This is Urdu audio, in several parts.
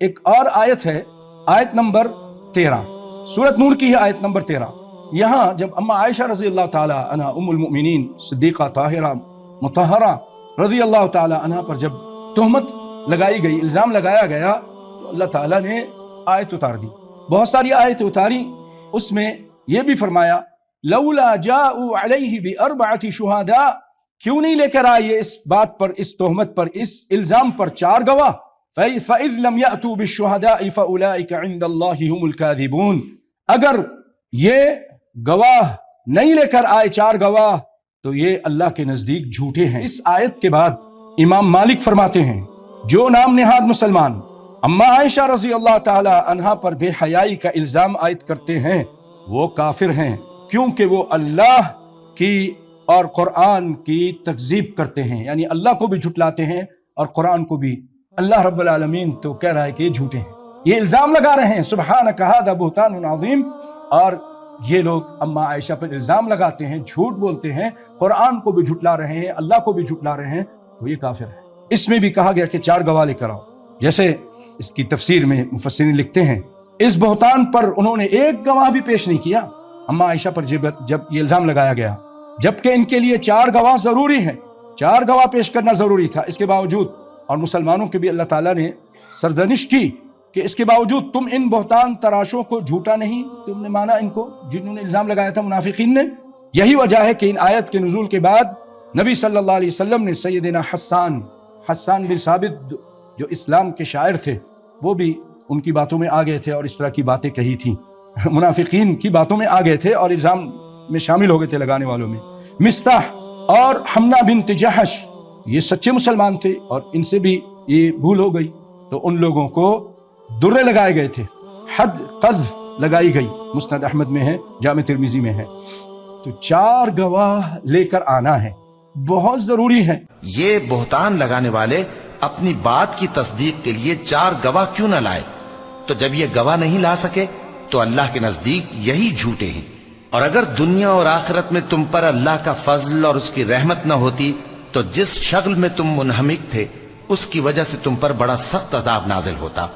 ایک اور آیت ہے، آیت نمبر 13، سورۃ نور کی ہے آیت نمبر 13۔ یہاں جب اما عائشہ رضی اللہ تعالی عنہا ام المؤمنین صدیقہ طاہرہ مطہرہ رضی اللہ تعالی عنہا پر جب تہمت لگائی گئی، الزام لگایا گیا، تو اللہ تعالیٰ نے آیت اتار دی، بہت ساری آیتیں اتاری۔ اس میں یہ بھی فرمایا لولا جاءوا علیہ باربعۃ شہداء، کیوں نہیں لے کر آئے اس بات پر، اس تہمت پر، اس الزام پر 4 گواہ۔ فَإِذْ لَمْ يَأْتُوا بِالشُّهَدَاءِ فَأُولَٰئِكَ عِندَ اللَّهِ هُمُ الْكَاذِبُونَ، اگر یہ گواہ نہیں لے کر آئے 4 گواہ تو یہ اللہ کے نزدیک جھوٹے ہیں۔ اس آیت کے بعد امام مالک فرماتے ہیں جو نام نہاد مسلمان اما عائشہ رضی اللہ تعالی عنہا پر بے حیائی کا الزام عائد کرتے ہیں وہ کافر ہیں، کیونکہ وہ اللہ کی اور قرآن کی تکذیب کرتے ہیں، یعنی اللہ کو بھی جھٹلاتے ہیں اور قرآن کو بھی۔ اللہ رب العالمین تو کہہ رہا ہے کہ یہ جھوٹے ہیں، یہ الزام لگا رہے ہیں سبحانک ھذا بہتان عظیم، اور یہ لوگ اما عائشہ پر الزام لگاتے ہیں، جھوٹ بولتے ہیں، قرآن کو بھی جھٹلا رہے ہیں، اللہ کو بھی جھٹلا رہے ہیں، تو یہ کافر ہے۔ اس میں بھی کہا گیا کہ 4 گواہ لے کر آؤ، جیسے اس کی تفسیر میں مفسرین لکھتے ہیں اس بہتان پر انہوں نے 1 گواہ بھی پیش نہیں کیا اما عائشہ پر جب یہ الزام لگایا گیا، جبکہ ان کے لیے 4 گواہ ضروری ہیں، 4 گواہ پیش کرنا ضروری تھا۔ اس کے باوجود، اور مسلمانوں کے بھی اللہ تعالیٰ نے سرزنش کی کہ اس کے باوجود تم ان بہتان تراشوں کو جھوٹا نہیں، تم نے مانا ان کو جنہوں نے الزام لگایا تھا منافقین نے۔ یہی وجہ ہے کہ ان آیت کے نزول کے بعد نبی صلی اللہ علیہ وسلم نے سیدنا حسان بن ثابت جو اسلام کے شاعر تھے، وہ بھی ان کی باتوں میں آ گئے تھے اور اس طرح کی باتیں کہی تھیں، منافقین کی باتوں میں آ گئے تھے اور الزام میں شامل ہو گئے تھے لگانے والوں میں۔ مصطح اور حمنہ بنت جحش یہ سچے مسلمان تھے اور ان سے بھی یہ بھول ہو گئی، تو ان لوگوں کو درے لگائے گئے تھے، حد قذف لگائی گئی، مسند احمد میں ہے، جامع ترمذی میں ہے۔ تو 4 گواہ لے کر آنا ہے، بہت ضروری ہے۔ یہ بہتان لگانے والے اپنی بات کی تصدیق کے لیے 4 گواہ کیوں نہ لائے؟ تو جب یہ گواہ نہیں لا سکے تو اللہ کے نزدیک یہی جھوٹے ہیں۔ اور اگر دنیا اور آخرت میں تم پر اللہ کا فضل اور اس کی رحمت نہ ہوتی تو جس شغل میں تم منہمک تھے اس کی وجہ سے تم پر بڑا سخت عذاب نازل ہوتا،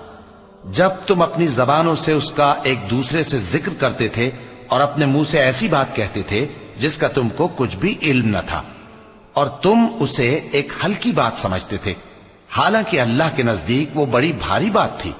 جب تم اپنی زبانوں سے اس کا ایک دوسرے سے ذکر کرتے تھے اور اپنے منہ سے ایسی بات کہتے تھے جس کا تم کو کچھ بھی علم نہ تھا، اور تم اسے ایک ہلکی بات سمجھتے تھے، حالانکہ اللہ کے نزدیک وہ بڑی بھاری بات تھی۔